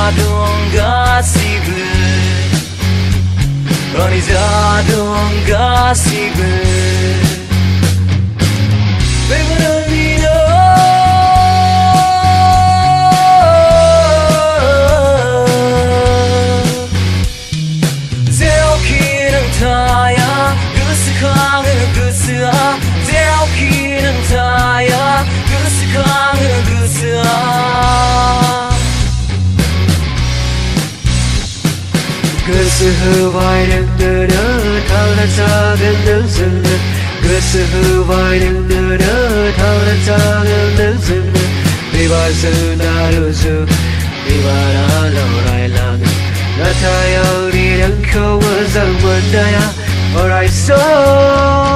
자동가 시브 어니 자동가 시브 외모는 미너 제오키는 타야 그스강은 그스아 제오키는 타야 그스강은 그스아 그스흐바이릉들은 타오는 작은 능승는 그스흐바이릉들은 타오는 작은 능승는 비바스 나루수 비바라 로라일랑은 나타야 우리는 커워서 뭔다야 Alright so